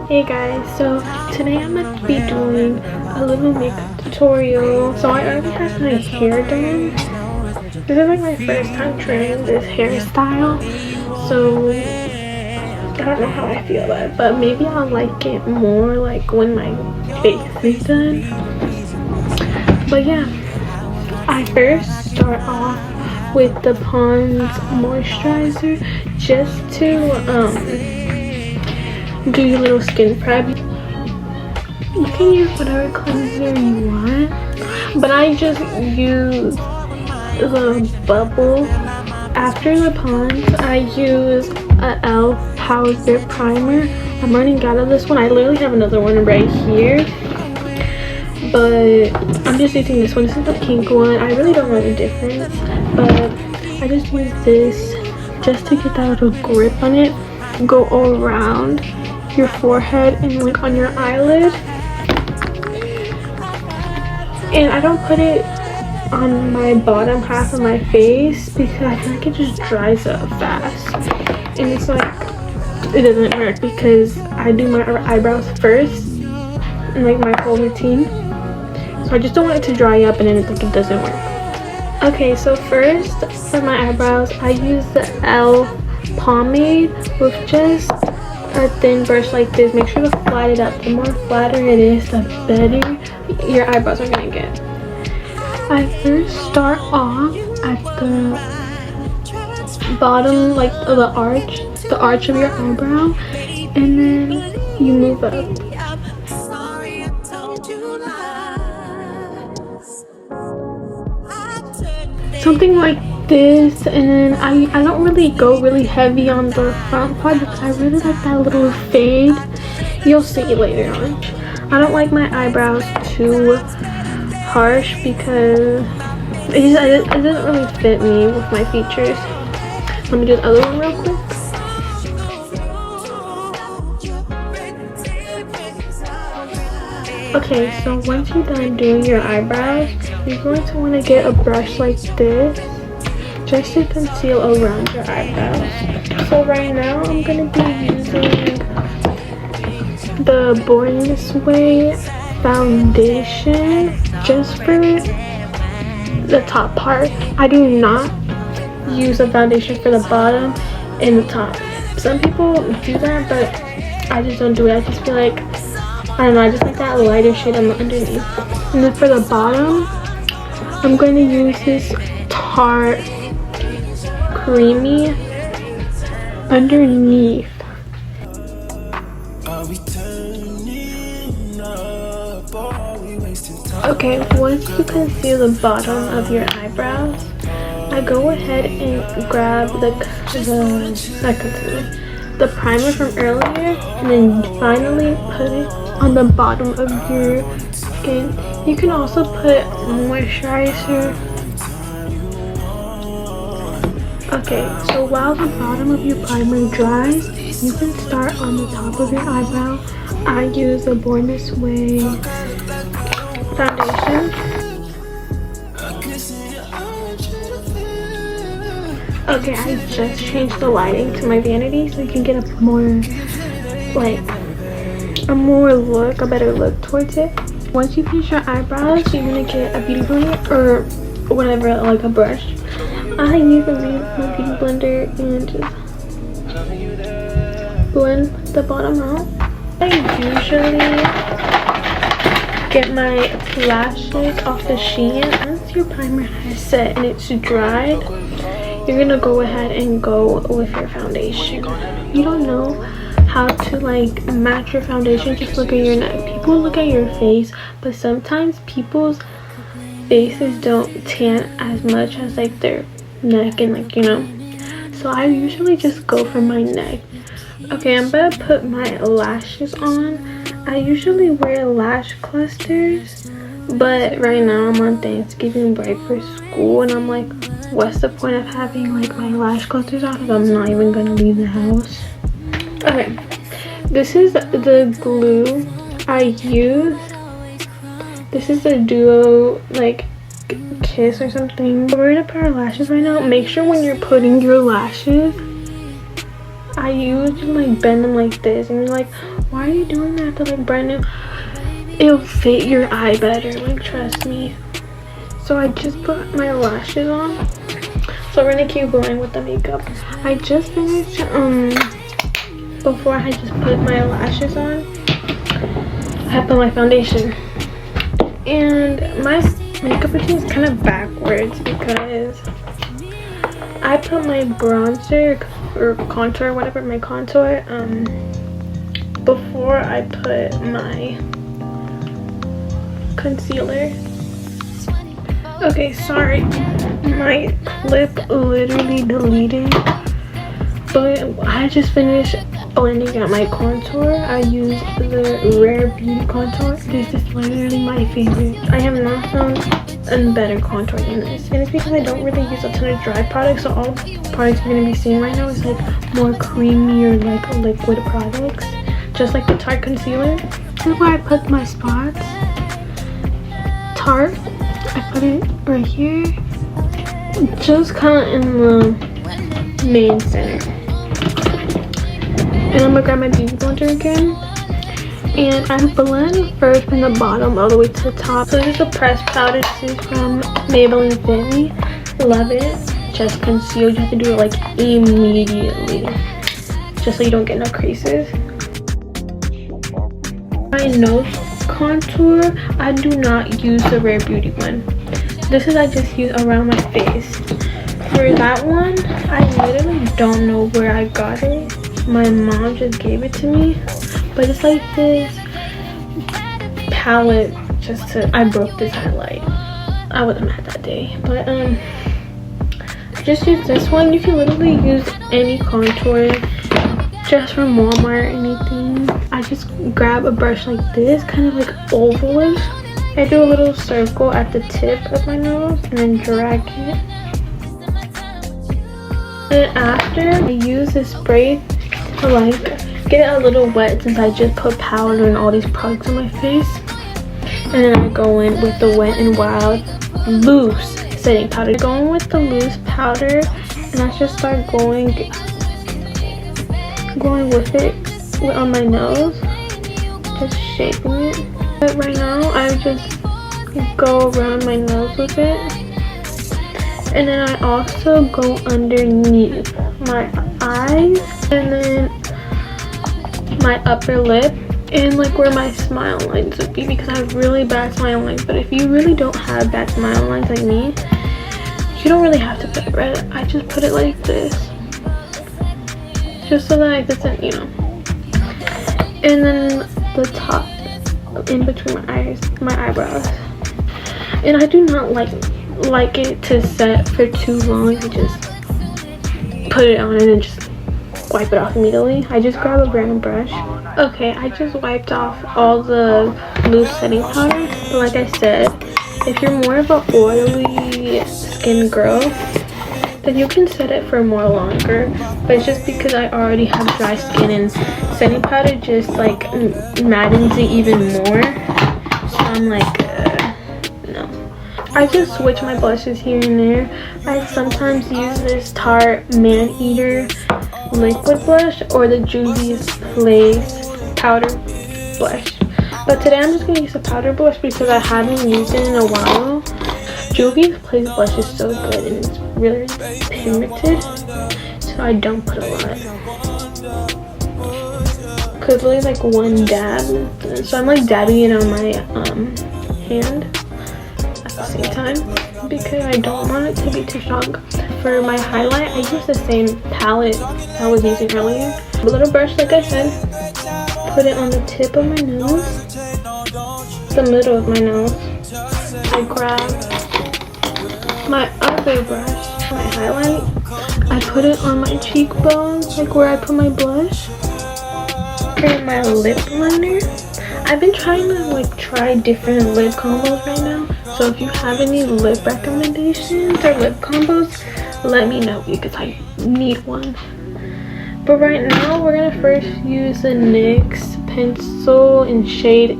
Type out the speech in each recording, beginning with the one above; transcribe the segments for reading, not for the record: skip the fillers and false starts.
Hey guys, so today I'm going to be doing a little makeup tutorial. So I already have my hair done. This is like my first time trying this hairstyle, so I don't know how I feel about it, but maybe I'll like it more like when my face is done. But yeah, I first start off with the Pond's moisturizer just to do your little skin prep. You can use whatever cleanser you want, but I just use the bubble. After the Pond's, I use a e.l.f. Power Grip Primer. I'm running out of this one. I literally have another one right here, but I'm just using this one. This is the pink one. I really don't know the difference, but I just use this just to get that little grip on it. Go all around your forehead and like on your eyelid, and I don't put it on my bottom half of my face because I feel like it just dries up fast, and it's like it doesn't work because I do my eyebrows first and like my whole routine, so I just don't want it to dry up and then it's like it doesn't work. Okay, so first for my eyebrows I use the e.l.f. pomade with just a thin brush like this. Make sure to flat it up. The more flatter it is, the better your eyebrows are gonna get. I first start off at the bottom, like the arch of your eyebrow, and then you move up. Something like this, and then I don't really go really heavy on the front part because I really like that little fade. You'll see later on. I don't like my eyebrows too harsh because it doesn't really fit me with my features. Let me do the other one real quick. Okay, so once you're done doing your eyebrows, you're going to want to get a brush like this just to conceal around your eyebrows. So right now I'm going to be using the Born This Way foundation just for the top part. I do not use a foundation for the bottom and the top. Some people do that, but I just don't do it. I just feel like, I don't know, I just like that lighter shade on the underneath. And then for the bottom, I'm going to use this Tarte Creamy underneath. Okay, once you conceal the bottom of your eyebrows, I go ahead and grab the primer from earlier, and then finally put it on the bottom of your skin. You can also put moisturizer. Okay, so while the bottom of your primer dries, you can start on the top of your eyebrow. I use the Born This Way foundation. Okay, I just changed the lighting to my vanity so you can get a better look towards it. Once you finish your eyebrows, you're gonna get a beauty blender or whatever, like a brush. I use my beauty blender and just blend the bottom out. I usually get my lashes off the sheet. Once your primer has set and it's dried, you're gonna go ahead and go with your foundation. You don't know how to like match your foundation, just look at your neck. People look at your face, but sometimes people's faces don't tan as much as like their neck and like, you know. So I usually just go for my neck. Okay, I'm gonna put my lashes on. I usually wear lash clusters, but right now I'm on Thanksgiving break for school, and I'm like, what's the point of having like my lash clusters on if I'm not even gonna leave the house? Okay, this is the glue I use. This is the Duo like Kiss or something. We're gonna put our lashes right now. Make sure when you're putting your lashes, I usually like bend them like this, and you're like, why are you doing that to like brand new? It'll fit your eye better, like trust me. So I just put my lashes on. So we're gonna keep going with the makeup. I just finished, before I just put my lashes on, I put my foundation. And my makeup routine is kind of backwards because I put my bronzer or contour, whatever, my contour, before I put my concealer. Okay, sorry, my clip literally deleted, but I just finished blending out my contour. I use the Rare Beauty contour. This is literally my favorite. I have not found a better contour than this, and it's because I don't really use a ton of dry products, so all the products you're gonna be seeing right now is like more creamy or like liquid products, just like the Tarte concealer. This is where I put my spots. Tarte, I put it right here, just kind of in the main center. And I'm gonna grab my beauty blender again, and I blend first from the bottom all the way to the top. So this is a pressed powder. This is from Maybelline Fit Me. Love it. Just conceal. You have to do it like immediately, just so you don't get no creases. My nose contour, I do not use the Rare Beauty one. This is I just use around my face. For that one, I literally don't know where I got it. My mom just gave it to me, but it's like this palette. I broke this highlight. I wasn't mad that day, but just use this one. You can literally use any contour just from Walmart or anything. I just grab a brush like this, kind of like ovalish. I do a little circle at the tip of my nose and then drag it. And after, I use this spray to like get it a little wet since I just put powder and all these products on my face. And then I go in with the Wet n Wild loose setting powder. Going with the loose powder, and I just start going with it on my nose, just shaping it. But right now I just go around my nose with it, and then I also go underneath my eyes and then my upper lip and like where my smile lines would be, because I have really bad smile lines. But if you really don't have bad smile lines like me, you don't really have to put it red. I just put it like this, just so that it doesn't, you know. And then the top in between my eyebrows. And I do not like it to set for too long. I just put it on and then just wipe it off immediately. I just grab a brown brush. Okay, I just wiped off all the loose setting powder. But like I said, if you're more of an oily skin girl, then you can set it for more longer. But it's just because I already have dry skin, and setting powder just like maddens it even more. So I'm like, no. I just switch my blushes here and there. I sometimes use this Tarte Man Eater liquid blush or the Juvia's Place powder blush. But today I'm just going to use a powder blush because I haven't used it in a while. Juvia's Place blush is so good and it's really pigmented, so I don't put a lot. Cause really like one dab, so I'm like dabbing it on my hand at the same time because I don't want it to be too strong. For my highlight, I use the same palette I was using earlier. A little brush, like I said, put it on the tip of my nose, the middle of my nose. I grab my other brush, my highlight, I put it on my cheekbones, like where I put my blush, and my lip liner. I've been trying to try different lip combos right now, so if you have any lip recommendations or lip combos, let me know because I need one. But right now we're gonna first use the NYX pencil in shade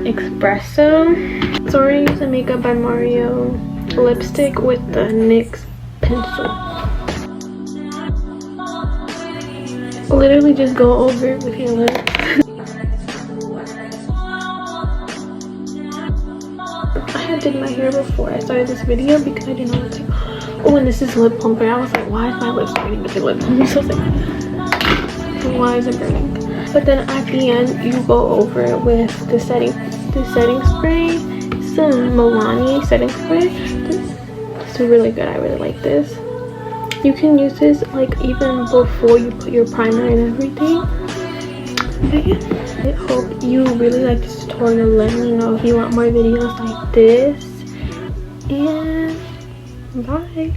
Espresso. So we're gonna use the Makeup by Mario lipstick with the NYX pencil. Literally just go over it with your lips. never did my hair before I started this video because I didn't know what to. Oh, and this is lip plumper. I was like, why is my lips burning with the lip plumper? So I was like, why is it burning? But then at the end, you go over it with the setting spray. It's the Milani setting spray. It's really good. I really like this. You can use this like even before you put your primer and everything. But yeah, I hope you really like this tutorial. Let me know if you want more videos like this. And bye.